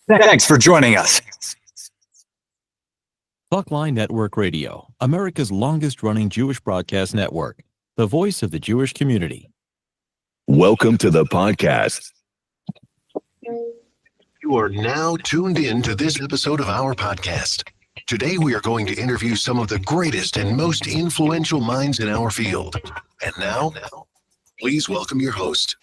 Thanks for joining us. Talkline Network Radio, America's longest-running Jewish broadcast network, the voice of the Jewish community. Welcome to the podcast. You are now tuned in to this episode of our podcast. Today, we are going to interview some of the greatest and most influential minds in our field. And now, please welcome your host.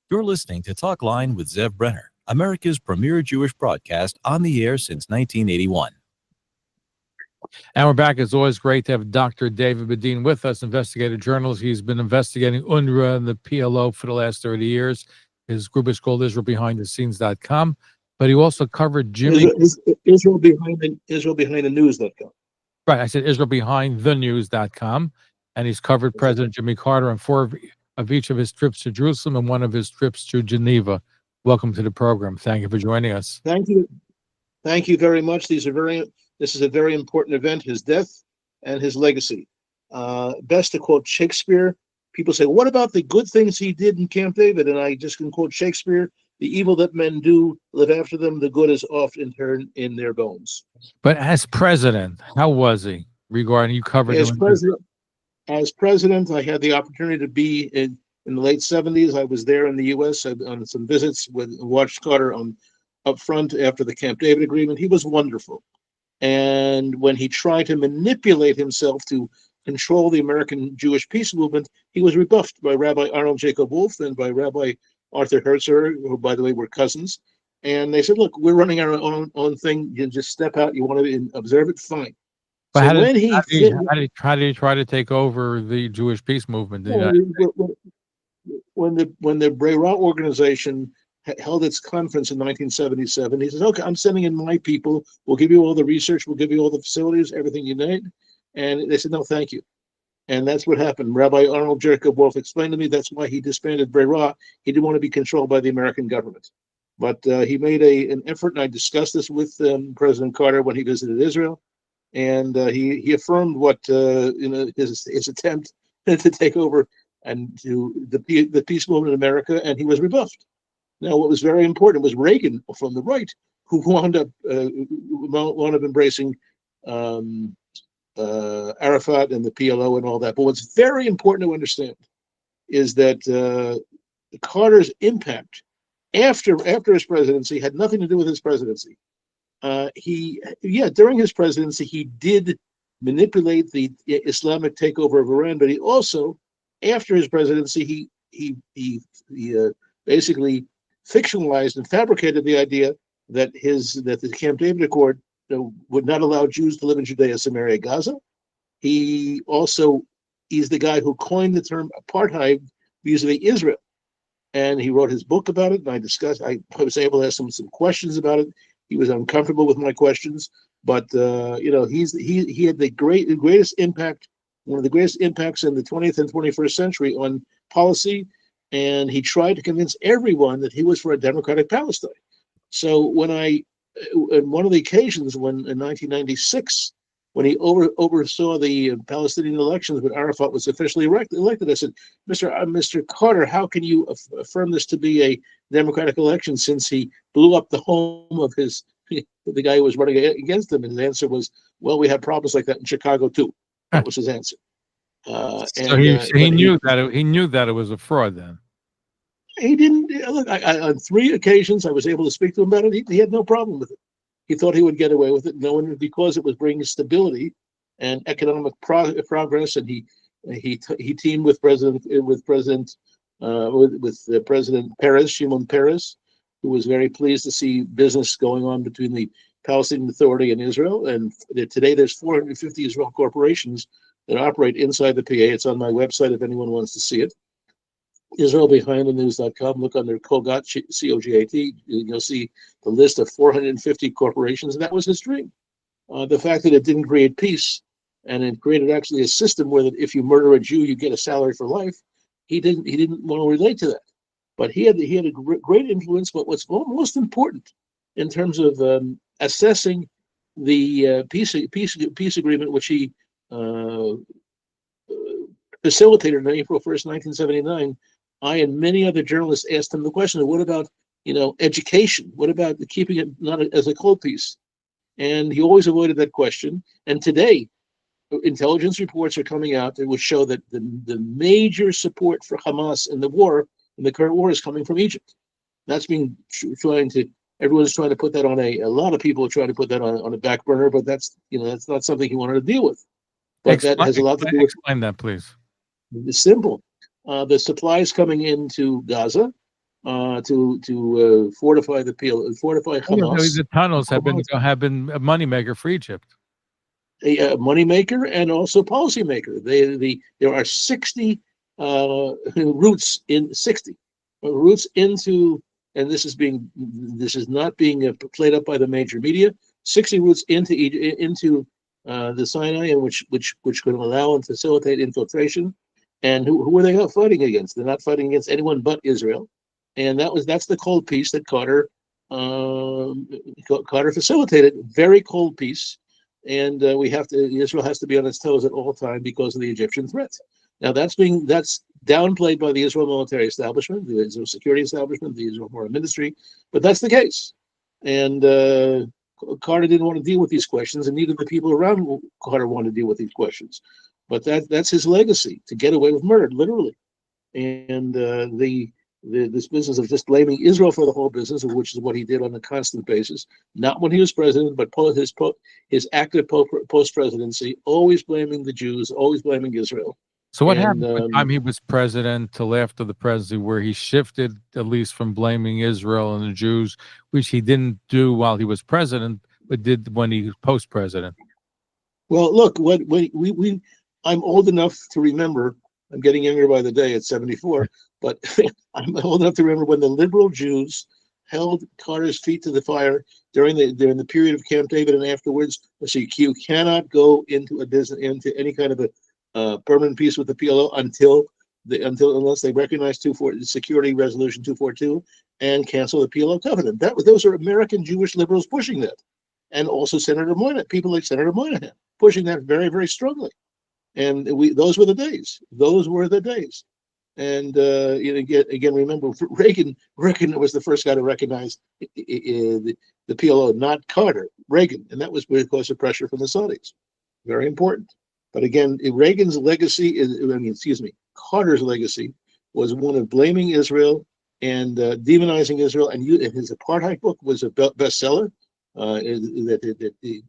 You're listening to Talkline with Zev Brenner, America's premier Jewish broadcast on the air since 1981. And we're back. It's always great to have Dr. David Bedein with us, investigative journalist. He's been investigating UNRWA and the PLO for the last 30 years. His group is called IsraelBehindTheScenes.com, but he also covered Jimmy... Israel Behind the News.com. Right, I said IsraelBehindTheNews.com, and he's covered President Jimmy Carter on four of each of his trips to Jerusalem and one of his trips to Geneva. Welcome to the program. Thank you for joining us. Thank you. Thank you very much. This is a very important event, his death and his legacy. Best to quote Shakespeare. People say, what about the good things he did in Camp David? And I just can quote Shakespeare, the evil that men do live after them, the good is oft interned in their bones. But as president, how was he regarding, you covered As president, I had the opportunity to be in the late 70s. I was there in the U.S. on some visits watched Carter up front after the Camp David agreement. He was wonderful. And when he tried to manipulate himself to control the American Jewish peace movement, he was rebuffed by Rabbi Arnold Jacob Wolf and by Rabbi Arthur Herzog, who, by the way, were cousins. And they said, look, we're running our own thing. You just step out. You want to observe it? Fine. But so how did he try to take over the Jewish peace movement? When the Brera organization held its conference in 1977, he says, okay, I'm sending in my people. We'll give you all the research. We'll give you all the facilities, everything you need. And they said, no, thank you. And that's what happened. Rabbi Arnold Jacob Wolf explained to me that's why he disbanded Brera. He didn't want to be controlled by the American government. But he made an effort, and I discussed this with President Carter when he visited Israel. And he affirmed what his attempt to take over and to the peace movement in America, and he was rebuffed. Now, what was very important was Reagan from the right, who wound up embracing Arafat and the PLO and all that. But what's very important to understand is that Carter's impact after his presidency had nothing to do with his presidency. During his presidency, he did manipulate the Islamic takeover of Iran, but he also, after his presidency, he basically fictionalized and fabricated the idea that the Camp David Accord would not allow Jews to live in Judea, Samaria, Gaza. He's the guy who coined the term apartheid vis-a-vis Israel, and he wrote his book about it. And I was able to ask him some questions about it. He was uncomfortable with my questions, but he had the greatest impact, one of the greatest impacts in the 20th and 21st century on policy, and he tried to convince everyone that he was for a democratic Palestine. So on one of the occasions in 1996, when he oversaw the Palestinian elections when Arafat was officially elected, I said, Mr. Carter, how can you affirm this to be a democratic election since he blew up the home of the guy who was running against him? And his answer was, well, we had problems like that in Chicago too. That was his answer. So he knew that it was a fraud then. He didn't look. On 3 occasions, I was able to speak to him about it. He had no problem with it. He thought he would get away with it, because it was bringing stability and economic progress. And he teamed with President Peres, Shimon Peres, who was very pleased to see business going on between the Palestinian Authority and Israel. And today, there's 450 Israel corporations that operate inside the PA. It's on my website if anyone wants to see it. IsraelBehindTheNews.com. Look under Kogat, C-O-G-A-T. You'll see the list of 450 corporations, and that was his dream. The fact that it didn't create peace, and it created actually a system where that if you murder a Jew, you get a salary for life. He didn't want to relate to that, but he had a great influence. But what's most important in terms of assessing the peace agreement, which he facilitated on April 1st, 1979. I and many other journalists asked him the question: what about education? What about keeping it not as a cold piece? And he always avoided that question. And today, intelligence reports are coming out that would show that the major support for Hamas in the current war, is coming from Egypt. That's being everyone's trying to put that on a lot of people are trying to put that on a back burner, but that's not something he wanted to deal with. But that has a lot to do with. Explain that, please. It's simple. The supplies coming into Gaza to fortify Hamas. The tunnels have been a moneymaker for Egypt. A moneymaker and also policymaker. There are 60 routes into, and this is not being played up by the major media. 60 routes into the Sinai, and which could allow and facilitate infiltration. And who are they fighting against? They're not fighting against anyone but Israel. And that's the cold piece that Carter facilitated. Very cold piece. And Israel has to be on its toes at all time because of the Egyptian threat. Now that's downplayed by the Israel military establishment, the Israel security establishment, the Israel foreign ministry, but that's the case. And Carter didn't want to deal with these questions, and neither the people around Carter wanted to deal with these questions. But that's his legacy, to get away with murder, literally. And this business of just blaming Israel for the whole business, which is what he did on a constant basis, not when he was president, but his active post-presidency, always blaming the Jews, always blaming Israel. So what happened from the time he was president till after the presidency, where he shifted at least from blaming Israel and the Jews, which he didn't do while he was president, but did when he was post-president? Well, look, I'm old enough to remember. I'm getting younger by the day at 74, but I'm old enough to remember when the liberal Jews held Carter's feet to the fire during the period of Camp David and afterwards. So you cannot go into any kind of a permanent peace with the PLO unless they recognize Security Resolution 242 and cancel the PLO covenant. Those are American Jewish liberals pushing that, and also Senator Moynihan, people like Senator Moynihan pushing that very, very strongly. And those were the days. Those were the days. And again, remember, Reagan was the first guy to recognize the PLO, not Carter. Reagan, and that was because of pressure from the Saudis. Very important. But again, Reagan's legacy Carter's legacy was one of blaming Israel and demonizing Israel. And his apartheid book was a bestseller,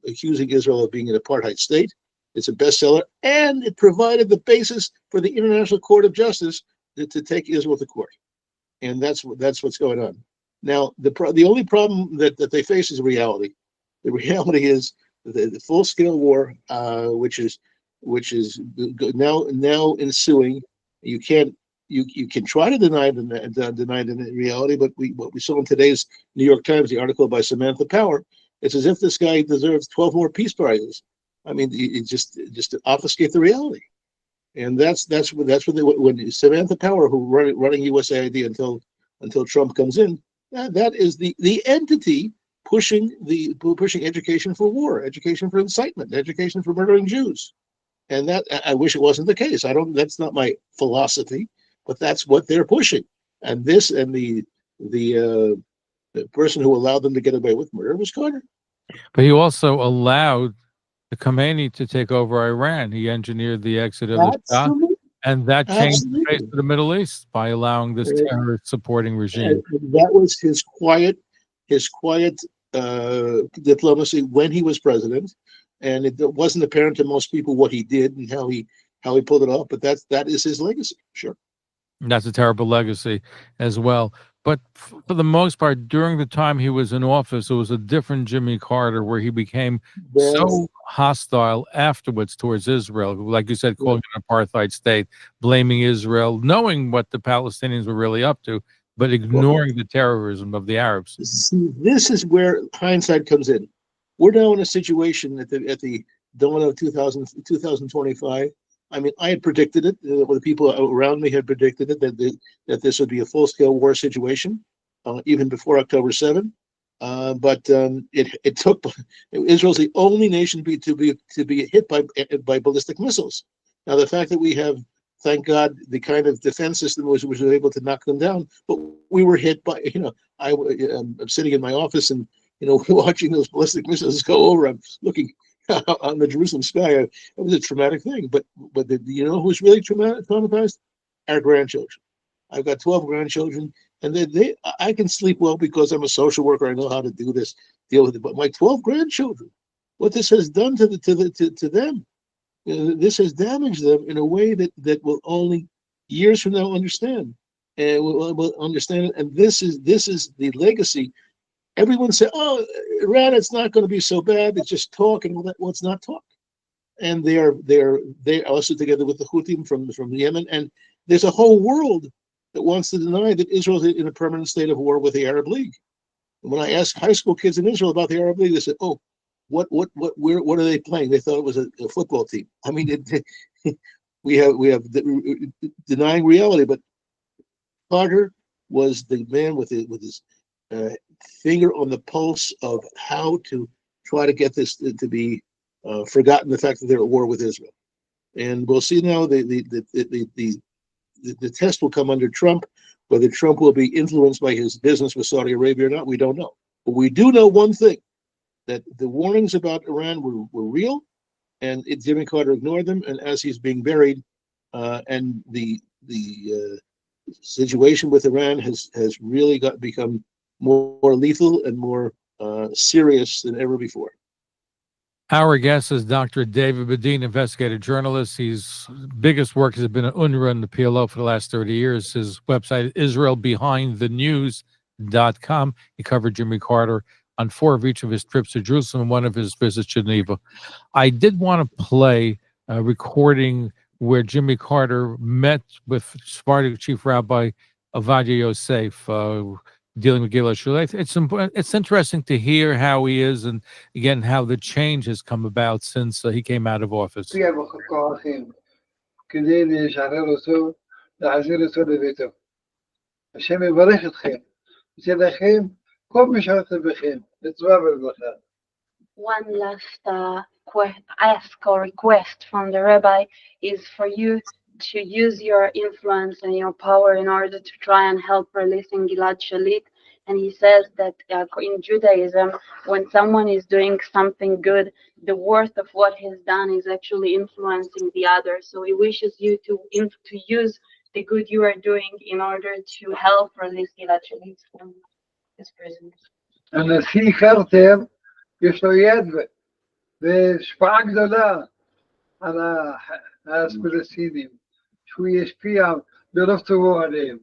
accusing Israel of being an apartheid state. It's a bestseller, and it provided the basis for the International Court of Justice to take Israel to court. And that's what's going on. Now, the only problem that they face is reality. The reality is the full-scale war, which is now ensuing. You can try to deny the reality, but what we saw in today's New York Times, the article by Samantha Power, it's as if this guy deserves 12 more peace prizes. I mean, it just to obfuscate the reality, and that's when Samantha Power, who running USAID until Trump comes in, that is the entity pushing education for war, education for incitement, education for murdering Jews, and that I wish it wasn't the case. That's not my philosophy, but that's what they're pushing, and the person who allowed them to get away with murder was Carter. But he also allowed the Khomeini to take over Iran. He engineered the exit of the Shah, and that changed the face of the Middle East by allowing this terrorist-supporting regime. And that was his quiet diplomacy when he was president, and it wasn't apparent to most people what he did and how he pulled it off. But that is his legacy, sure. That's a terrible legacy as well. But for the most part, during the time he was in office, it was a different Jimmy Carter, where he became so hostile afterwards towards Israel, like you said, calling it an apartheid state, blaming Israel, knowing what the Palestinians were really up to, but ignoring the terrorism of the Arabs. This is where hindsight comes in. We're now in a situation at the dawn of 2025. I mean, I had predicted it. The people around me had predicted it, that this would be a full-scale war situation, even before October 7. But it took. Israel's the only nation to be hit by ballistic missiles. Now, the fact that we have thank God the kind of defense system was able to knock them down. But we were hit by, I'm sitting in my office and, watching those ballistic missiles go over. I'm looking on the Jerusalem sky. It was a traumatic thing. But who's really traumatized? Our grandchildren. I've got 12 grandchildren, and I can sleep well because I'm a social worker. I know how to do this, deal with it. But my 12 grandchildren, what this has done to them, this has damaged them in a way that will only years from now understand, and will understand it. And this is the legacy. Everyone said, "Oh, Iran, it's not going to be so bad. It's just talk." And well, it's not talk. And they are also together with the Houthim from Yemen. And there's a whole world that wants to deny that Israel is in a permanent state of war with the Arab League. And when I asked high school kids in Israel about the Arab League, they said, "Oh, what are they playing?" They thought it was a football team. I mean, we have denying reality. But Carter was the man with his finger on the pulse of how to try to get this to be forgotten. The fact that they're at war with Israel, and we'll see now the test will come under Trump. Whether Trump will be influenced by his business with Saudi Arabia or not, we don't know. But we do know one thing, that the warnings about Iran were real, and Jimmy Carter ignored them. And as he's being buried, and the situation with Iran has really become more lethal and more serious than ever before. Our guest is Dr. David Bedein, investigative journalist. His biggest work has been at UNRWA and the PLO for the last 30 years. His website is IsraelBehindTheNews.com. He covered Jimmy Carter on 4 of each of his trips to Jerusalem and 1 of his visits to Geneva. I did want to play a recording where Jimmy Carter met with Sephardic Chief Rabbi Ovadia Yosef, dealing with Gilad Shalit. It's interesting to hear how he is, and again how the change has come about since he came out of office. One last ask or request from the rabbi is for you to use your influence and your power in order to try and help releasing Gilad Shalit. And he says that in Judaism, when someone is doing something good, the worth of what he's done is actually influencing the other. So he wishes you to use the good you are doing in order to help release Gilad Shalit from his prison. הנשיא קרטר יש לו יד והשפעה גדולה על הפלסטינים, שהוא ישפיע ברוב טובו עליהם.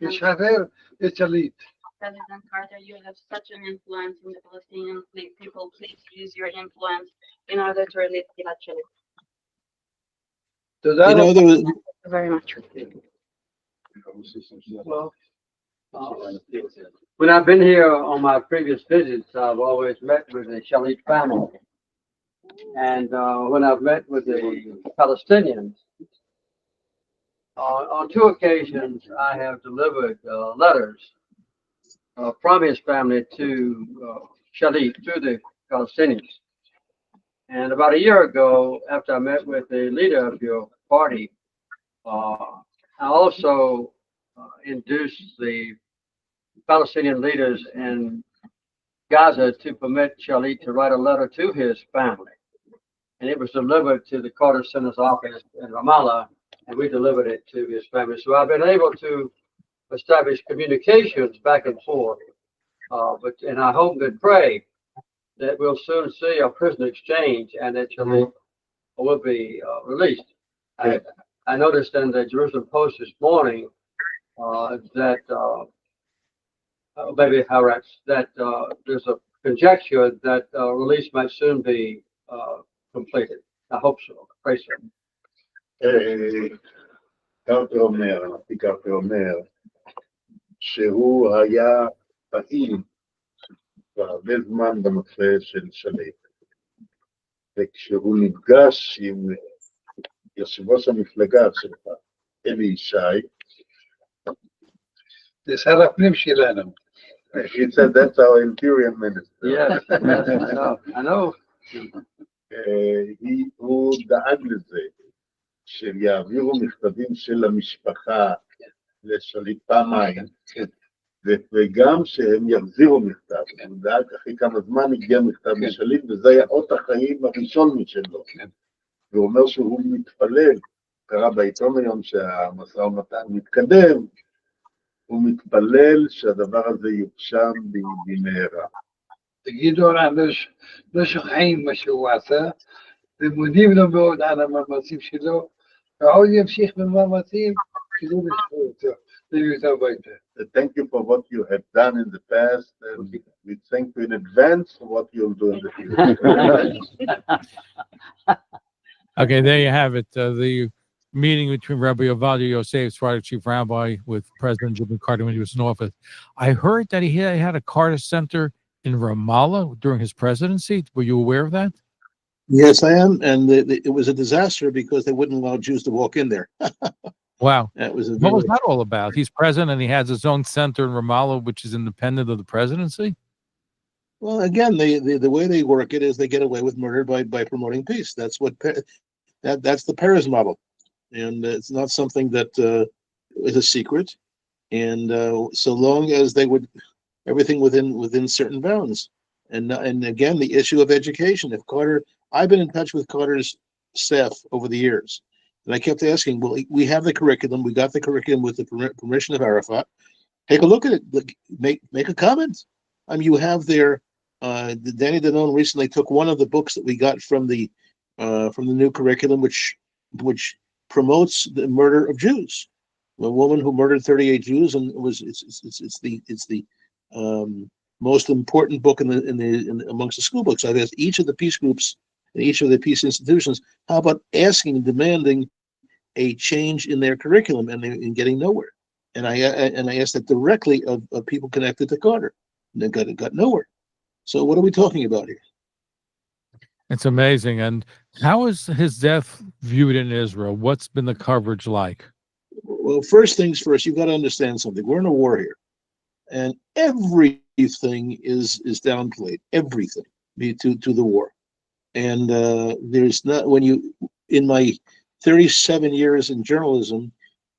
ישחרר את שליט. President Carter, you have such an influence in the Palestinian people. Please use your influence in order to release Gilad Shalit. תודה Thank you Very much. Well, when I've been here on my previous visits, I've always met with the Shalit family. And when I've met with the Palestinians, on 2 occasions, I have delivered letters from his family to Shalit through the Palestinians. And about a year ago, after I met with the leader of your party, I also induced the Palestinian leaders in Gaza to permit Shalit to write a letter to his family. And it was delivered to the Carter Center's office in Ramallah, and we delivered it to his family. So I've been able to establish communications back and forth. And I hope and pray that we'll soon see a prison exchange and that Shalit will be released. I noticed in the Jerusalem Post this morning that maybe Haaretz, that there's a conjecture that release might soon be completed. I hope so. I pray so. קרטר אומר שהוא היה פעיל הרבה זמן בנושא של שליט, וכשהוא נפגש עם יושב ראש המפלגה שלך, אלי ישי, זה שר הפנים שלנו. he said that's our interior minister. Yes, I know. הוא דאג לזה שיעבירו מכתבים של המשפחה לשליט פעמיים, וגם שהם יחזירו מכתב. הוא דאג אחרי כמה זמן הגיע מכתב לשליט, וזה היה אות החיים הראשון שלו. והוא אומר שהוא מתפלל, קרא בעיתון היום שהמשא ומתן מתקדם, הוא מתפלל שהדבר הזה יוגשם במהרה. תגידו, אנחנו לא שוכחים מה שהוא עשה, ומודים לו מאוד על המאמצים שלו, ועוד ימשיך במאמצים כדי לשחרר אותו, להביא אותו הביתה. Thank you for what you have done in the past, and we thank you in advance for what you'll do in the future. Okay, there you have it. The meeting between Rabbi Ovadia Yosef, Friday Chief Rabbi, with President Jimmy Carter when he was in office. I heard that he had a Carter Center in Ramallah during his presidency. Were you aware of that? Yes, I am, and it was a disaster because they wouldn't allow Jews to walk in there. Wow. That was What was that all about? He's president and he has his own center in Ramallah, which is independent of the presidency? Well, again, the way they work it is they get away with murder by promoting peace. That's what that's the Perez model, and it's not something that is a secret. And so long as they would everything within certain bounds, and again the issue of education. If Carter, I've been in touch with Carter's staff over the years, and I kept asking, well, we have the curriculum, we got the curriculum with the permission of Arafat. Take a look at it, make a comment. I mean, you have there. Danny Danone recently took one of the books that we got from the new curriculum, which promotes the murder of Jews. A woman who murdered 38 Jews, and it's the most important book in amongst the school books. I've asked each of the peace groups and each of the peace institutions, how about asking and demanding a change in their curriculum, and in getting nowhere. And I asked that directly of people connected to Carter, and they got nowhere. So what are we talking about here? It's amazing. And how is his death viewed in Israel? What's been the coverage like? Well, first things first, you've got to understand something. We're in a war here, and everything is downplayed. Everything to the war, and there's not in my 37 years in journalism,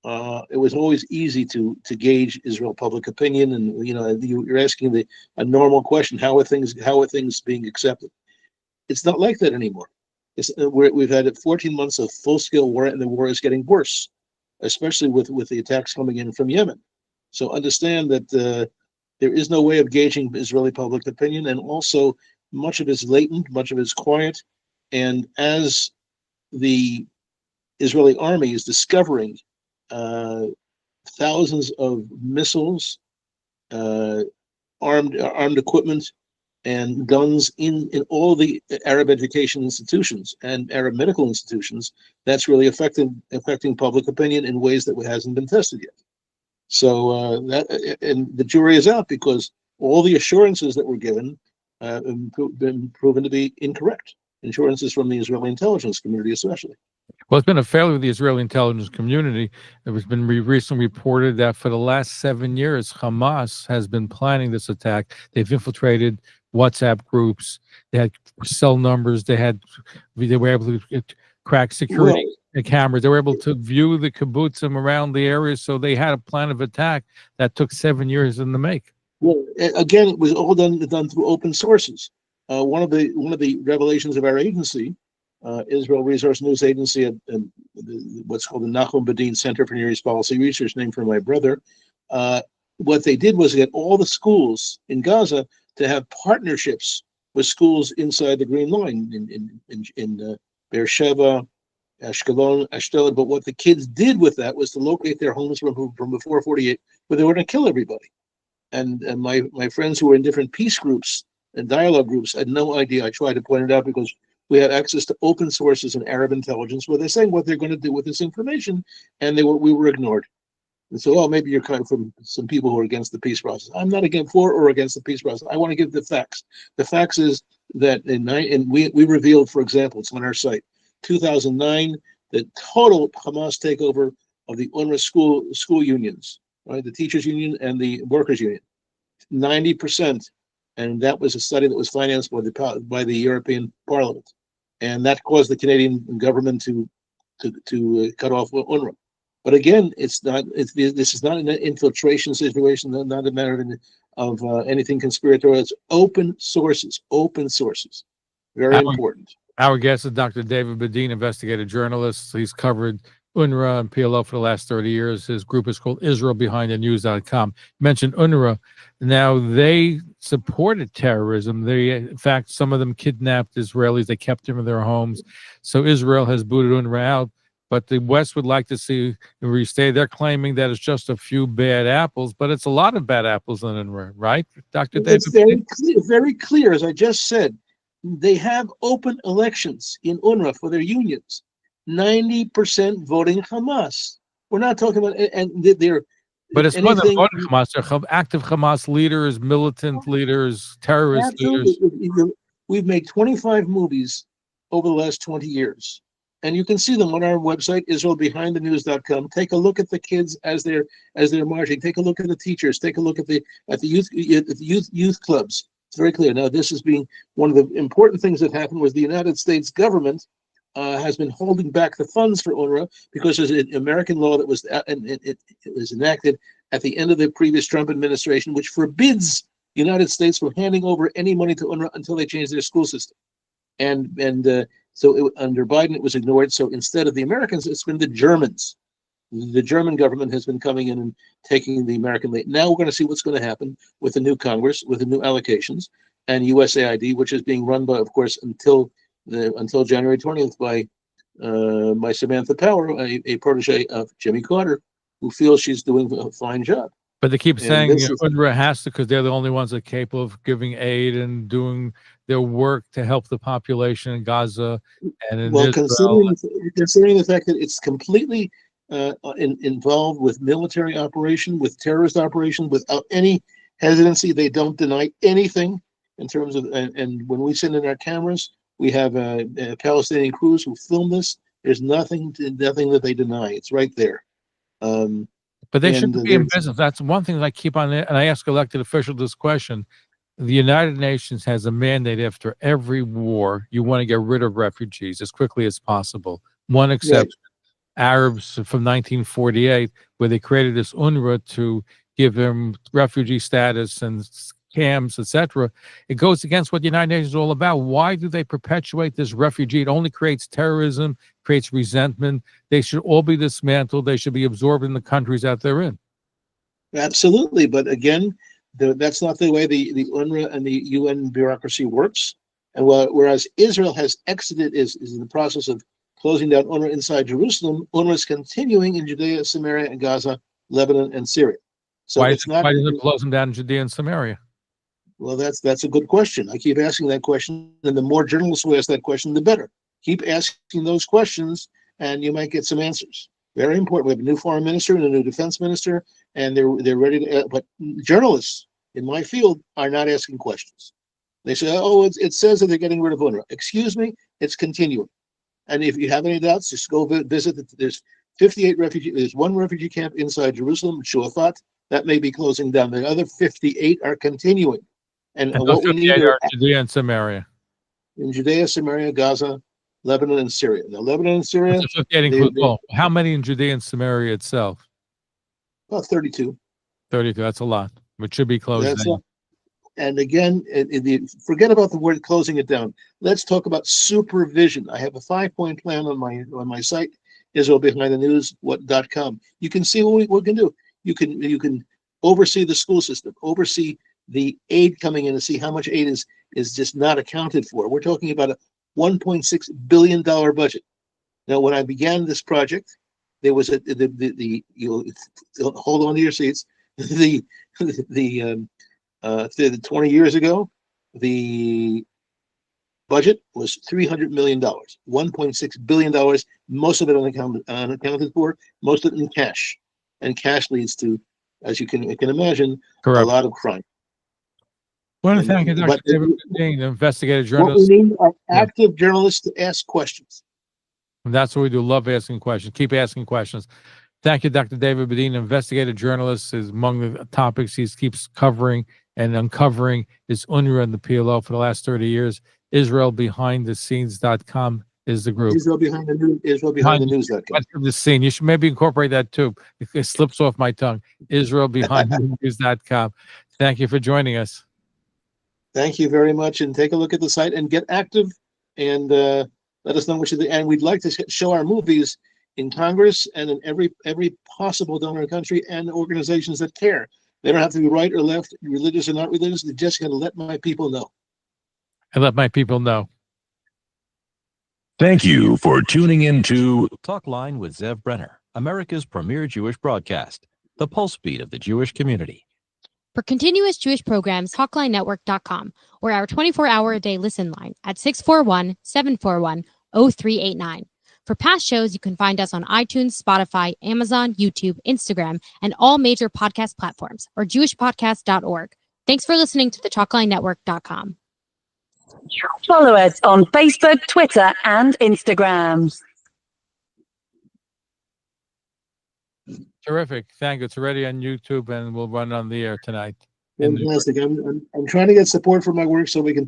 it was always easy to gauge Israel public opinion, and you're asking a normal question: how are things being accepted? It's not like that anymore. We've had 14 months of full-scale war, and the war is getting worse, especially with the attacks coming in from Yemen. So understand that there is no way of gauging Israeli public opinion, and also much of it is latent, much of it is quiet, and as the Israeli army is discovering thousands of missiles, armed equipment, and guns in all the Arab education institutions and Arab medical institutions, that's really affecting public opinion in ways that hasn't been tested yet. So and the jury is out, because all the assurances that were given have been proven to be incorrect. Assurances from the Israeli intelligence community, especially. Well, it's been a failure with the Israeli intelligence community. It has been recently reported that for the last 7 years, Hamas has been planning this attack. They've infiltrated WhatsApp groups. They had cell numbers. They were able to crack security cameras. They were able to view the kibbutzim around the area. So they had a plan of attack that took 7 years in the make. Well, again, it was all done through open sources. One of the revelations of our agency, Israel Resource News Agency, and what's called the Nachum Bedein Center for Near East Policy Research, named for my brother. What they did was get all the schools in Gaza to have partnerships with schools inside the Green Line in Beersheba, Ashkelon, Ashdod. But what the kids did with that was to locate their homes from before 48, where they were going to kill everybody. And my friends who were in different peace groups and dialogue groups had no idea. I tried to point it out because we had access to open sources in Arab intelligence where they're saying what they're going to do with this information, and we were ignored. And so, maybe you're coming from some people who are against the peace process. I'm not for or against the peace process. I want to give the facts. The facts is that we revealed, for example, it's on our site, 2009, the total Hamas takeover of the UNRWA school unions, right? The teachers union and the workers union, 90%. And that was a study that was financed by the European Parliament. And that caused the Canadian government to cut off UNRWA. But again, this is not an infiltration situation, not a matter of anything conspiratorial. It's open sources, very important. Our guest is Dr. David Bedein, investigative journalist. He's covered UNRWA and PLO for the last 30 years. His group is called IsraelBehindTheNews.com. Mentioned UNRWA. Now, they supported terrorism. In fact, some of them kidnapped Israelis. They kept them in their homes. So Israel has booted UNRWA out. But the West would like to see restate. They're claiming that it's just a few bad apples, but it's a lot of bad apples in UNRWA, right, Dr. David? It's very clear, as I just said. They have open elections in UNRWA for their unions. 90% voting Hamas. We're not talking about, and they're. But it's more than voting Hamas. They're active Hamas leaders, militant leaders, terrorist leaders. We've made 25 movies over the last 20 years. And you can see them on our website, IsraelBehindTheNews.com. Take a look at the kids as they're marching. Take a look at the teachers. Take a look at the youth clubs. It's very clear. Now, this is being one of the important things that happened was the United States government has been holding back the funds for UNRWA because there's an American law that was it was enacted at the end of the previous Trump administration, which forbids the United States from handing over any money to UNRWA until they change their school system. So under Biden, it was ignored. So instead of the Americans, it's been the Germans. The German government has been coming in and taking the American lead. Now we're going to see what's going to happen with the new Congress, with the new allocations, and USAID, which is being run by, of course, until January 20th by Samantha Power, a protege of Jimmy Carter, who feels she's doing a fine job. But they keep saying UNRWA has to because they're the only ones that are capable of giving aid and doing their work to help the population in Gaza and in Israel. Considering the fact that it's completely involved with military operation, with terrorist operation, without any hesitancy, they don't deny anything in terms of. And when we send in our cameras, we have Palestinian crews who film this. There's nothing that they deny. It's right there. But they shouldn't be in business. That's one thing that I keep on, and I ask elected officials this question. The United Nations has a mandate after every war, you want to get rid of refugees as quickly as possible. One exception, Arabs from 1948, where they created this UNRWA to give them refugee status and camps, etc. It goes against what the United Nations is all about. Why do they perpetuate this refugee? It only creates terrorism, creates resentment. They should all be dismantled. They should be absorbed in the countries that they're in. Absolutely. But again, that's not the way the UNRWA and the UN bureaucracy works. And whereas Israel has exited, is in the process of closing down UNRWA inside Jerusalem, UNRWA is continuing in Judea, Samaria, and Gaza, Lebanon, and Syria. So why does it close them down in Judea and Samaria? Well, that's a good question. I keep asking that question, and the more journalists who ask that question, the better. Keep asking those questions, and you might get some answers. Very important. We have a new foreign minister and a new defense minister, and they're ready to. But journalists in my field are not asking questions. They say, "Oh, it says that they're getting rid of UNRWA." Excuse me, it's continuing. And if you have any doubts, just go visit. There's 58 refugees. There's one refugee camp inside Jerusalem, Shuafat. That may be closing down. The other 58 are continuing. And what we need are Judea and Samaria. In Judea, Samaria, Gaza, Lebanon, and Syria. Now, Lebanon and Syria. How many in Judea and Samaria itself? About 32. 32. That's a lot. It should be closed down. And again, forget about the word closing it down. Let's talk about supervision. I have a 5-point plan on my site, IsraelBehindTheNews.com. You can see what we can do. You can oversee the school system, oversee the aid coming in, and see how much aid is just not accounted for. We're talking about a $1.6 billion budget. Now, when I began this project, there was you'll hold on to your seats. The 20 years ago, the budget was $300 million, $1.6 billion, most of it unaccounted for, most of it in cash. And cash leads to, as you can imagine, a lot of crime. I want to thank you, Dr. David Bedein, investigative journalist. What we need are active journalists to ask questions. And that's what we do. Love asking questions. Keep asking questions. Thank you, Dr. David Bedein, investigative journalist. Is among the topics he keeps covering and uncovering is UNRWA and the PLO for the last 30 years. IsraelBehindTheScenes.com, is the group. Israel Behind the News. Israelbehindthenews.com. That's the scene. You should maybe incorporate that too. It slips off my tongue. Israelbehindthenews.com. Thank you for joining us. Thank you very much, and take a look at the site and get active, and let us know what you think. And we'd like to show our movies in Congress and in every possible donor country and organizations that care. They don't have to be right or left, religious or not religious. They're just going to let my people know. And let my people know. Thank you for tuning in to Talkline with Zev Brenner, America's premier Jewish broadcast, the pulse beat of the Jewish community. For continuous Jewish programs, TalklineNetwork.com, or our 24-hour-a-day listen line at 641-741-0389. For past shows, you can find us on iTunes, Spotify, Amazon, YouTube, Instagram, and all major podcast platforms, or jewishpodcast.org. Thanks for listening to the TalklineNetwork.com. Follow us on Facebook, Twitter, and Instagram. Terrific. Thank you. It's already on YouTube and we'll run on the air tonight. Fantastic. I'm trying to get support for my work so we can put